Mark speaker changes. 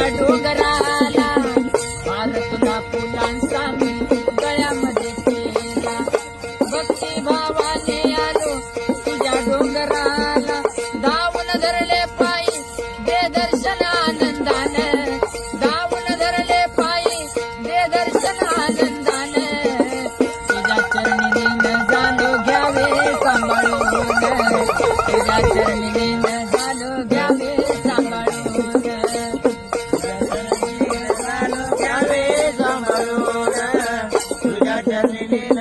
Speaker 1: डोंगराला हार तुला फुलांचा मी गळ्यामध्ये केला भक्ती भावाने आलो तुझ्या डोंगराला दावून धरले पायी दे दर्शन आनंदान दावून धरले पायी दे दर्शन आनंदान तुझ्या चरणी लीन झालो घ्यावे सांभाळून तुझ्या चरणी लीन झालो घ्यावे सांभाळून
Speaker 2: तुझ्या चरणी लीन